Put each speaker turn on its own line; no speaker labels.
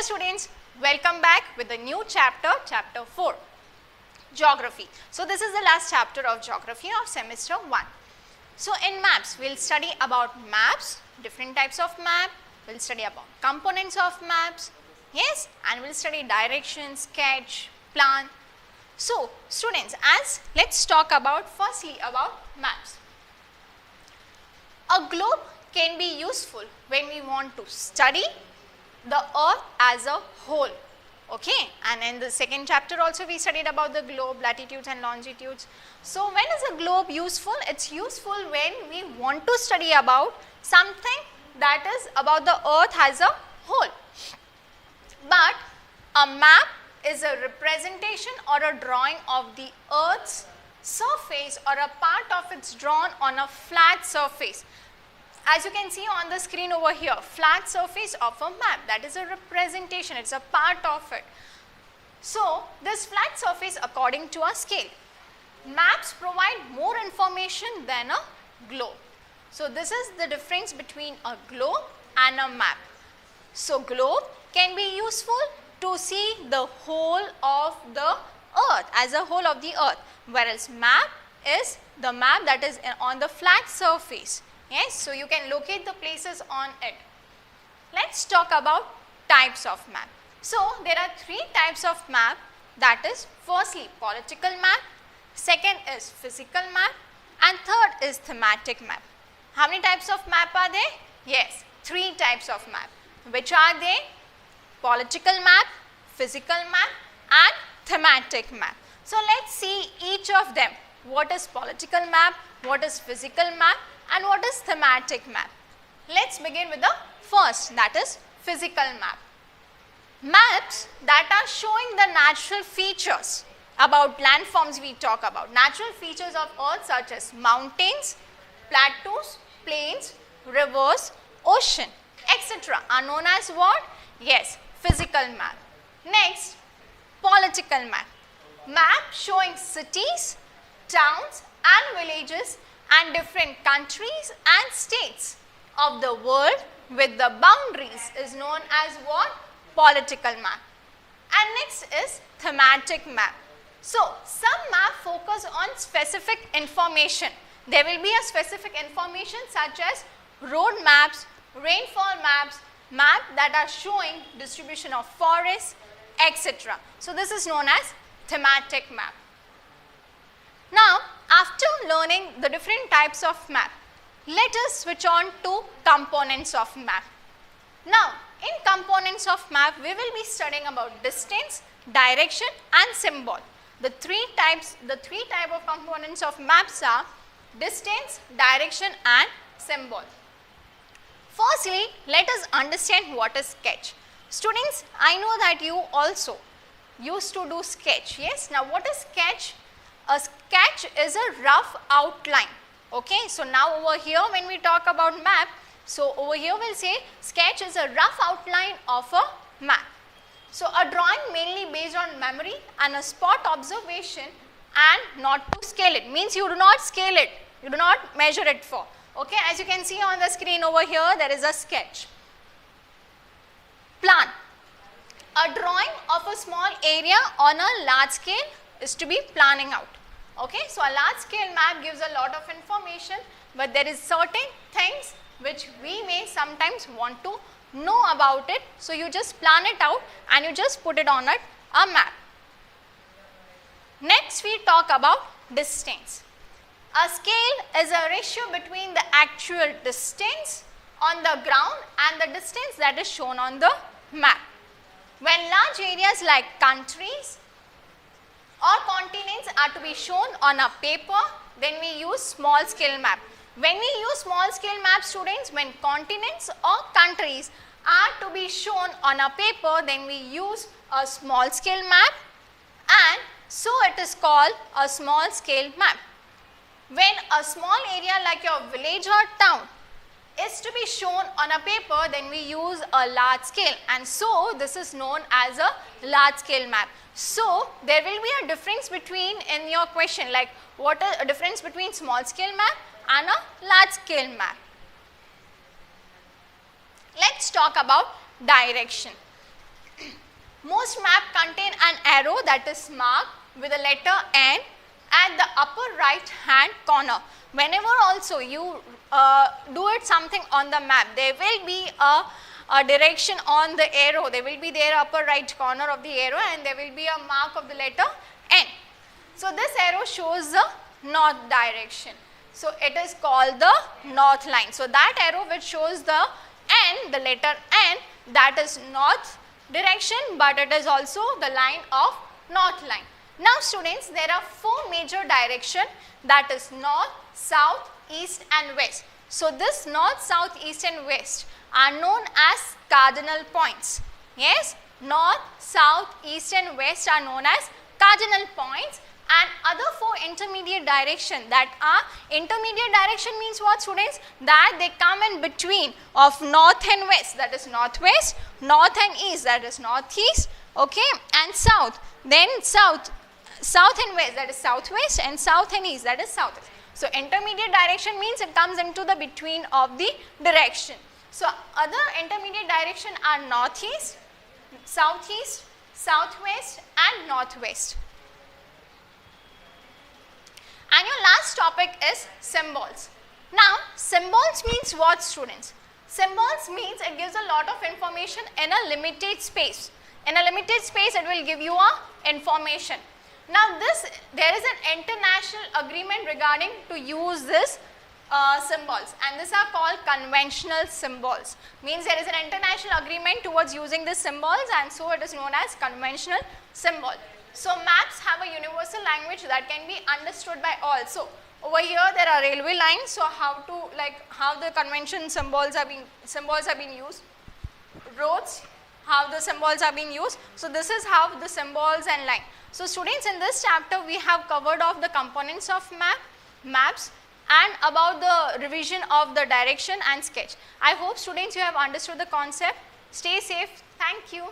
Hello students, welcome back with a new chapter, chapter 4, Geography. So this is the last chapter of Geography of semester 1. So in maps, we will study about maps, different types of map, we will study about components of maps, yes, and we will study direction, sketch, plan. So students, let's talk about firstly about maps. A globe can be useful when we want to study the earth as a whole, okay, and in the second chapter also we studied about the globe, latitudes and longitudes. So when is a globe useful? It's useful when we want to study about something that is about the earth as a whole. But a map is a representation or a drawing of the earth's surface or a part of it drawn on a flat surface. As you can see on the screen over here, flat surface of a map, that is a representation, it's a part of it. So this flat surface according to a scale. Maps provide more information than a globe. So this is the difference between a globe and a map. So globe can be useful to see the whole of the earth, as a whole of the earth, whereas map is the map that is on the flat surface. Yes, so you can locate the places on it. Let's talk about types of map. So there are three types of map, that is firstly political map, second is physical map, and third is thematic map. How many types of map are there? Yes, three types of map. Which are they? Political map, physical map, and thematic map. So let's see each of them. What is political map, what is physical map, and what is thematic map? Let's begin with the first, that is physical map. Maps that are showing the natural features about landforms we talk about. Natural features of earth such as mountains, plateaus, plains, rivers, ocean, etc. are known as what? Yes, physical map. Next, political map. Map showing cities, towns and villages and different countries and states of the world with the boundaries is known as what? Political map. And next is thematic map. So some map focus on specific information. There will be a specific information such as road maps, rainfall maps, map that are showing distribution of forests, etc. So this is known as thematic map. Now, after learning the different types of map, let us switch on to components of map. Now, in components of map, we will be studying about distance, direction and symbol. The three type of components of maps are distance, direction and symbol. Firstly, let us understand what is sketch. Students, I know that you also used to do sketch, yes? Now, what is sketch? A sketch is a rough outline, okay. So now over here when we talk about map, so over here we will say sketch is a rough outline of a map. So a drawing mainly based on memory and a spot observation and not to scale it, means you do not scale it, you do not measure it for, okay. As you can see on the screen over here, there is a sketch. Plan. A drawing of a small area on a large scale is to be planning out. Okay, so a large scale map gives a lot of information, but there is certain things which we may sometimes want to know about it. So you just plan it out and you just put it on a map. Next we talk about distance. A scale is a ratio between the actual distance on the ground and the distance that is shown on the map. When large areas like countries or continents are to be shown on a paper, then we use small scale map. When we use small scale map, students, when continents or countries are to be shown on a paper, then we use a small scale map, and so it is called a small scale map. When a small area like your village or town is to be shown on a paper, then we use a large scale, and so this is known as a large scale map. So there will be a difference between, in your question, like what is a difference between small scale map and a large scale map. Let's talk about direction. Most map contain an arrow that is marked with the letter N at the upper right hand corner. Whenever also you do it something on the map, there will be a direction on the arrow. There will be their upper right corner of the arrow, and there will be a mark of the letter N. So this arrow shows the north direction. So it is called the north line. So that arrow which shows the N, the letter N, that is north direction, but it is also the line of north line. Now students, there are four major directions, that is north, south, east and west. So this north, south, east and west are known as cardinal points. Yes, north, south, east and west are known as cardinal points, and other four intermediate direction, that are intermediate direction means what students? That they come in between of north and west, that is northwest, north and east, that is northeast, okay, and south, then south and west, that is southwest, and south and east, that is southwest. So intermediate direction means it comes into the between of the direction. So other intermediate direction are northeast, southeast, southwest and northwest. And your last topic is symbols. Now symbols means what students? Symbols means it gives a lot of information in a limited space. In a limited space it will give you a information. Now there is an international agreement regarding to use this symbols, and these are called conventional symbols. Means there is an international agreement towards using these symbols, and so it is known as conventional symbol. So maps have a universal language that can be understood by all. So over here there are railway lines, so how the convention symbols are being used. Roads, how the symbols are being used. So this is how the symbols and line. So students, in this chapter we have covered off the components of maps and about the revision of the direction and sketch. I hope students you have understood the concept. Stay safe. Thank you.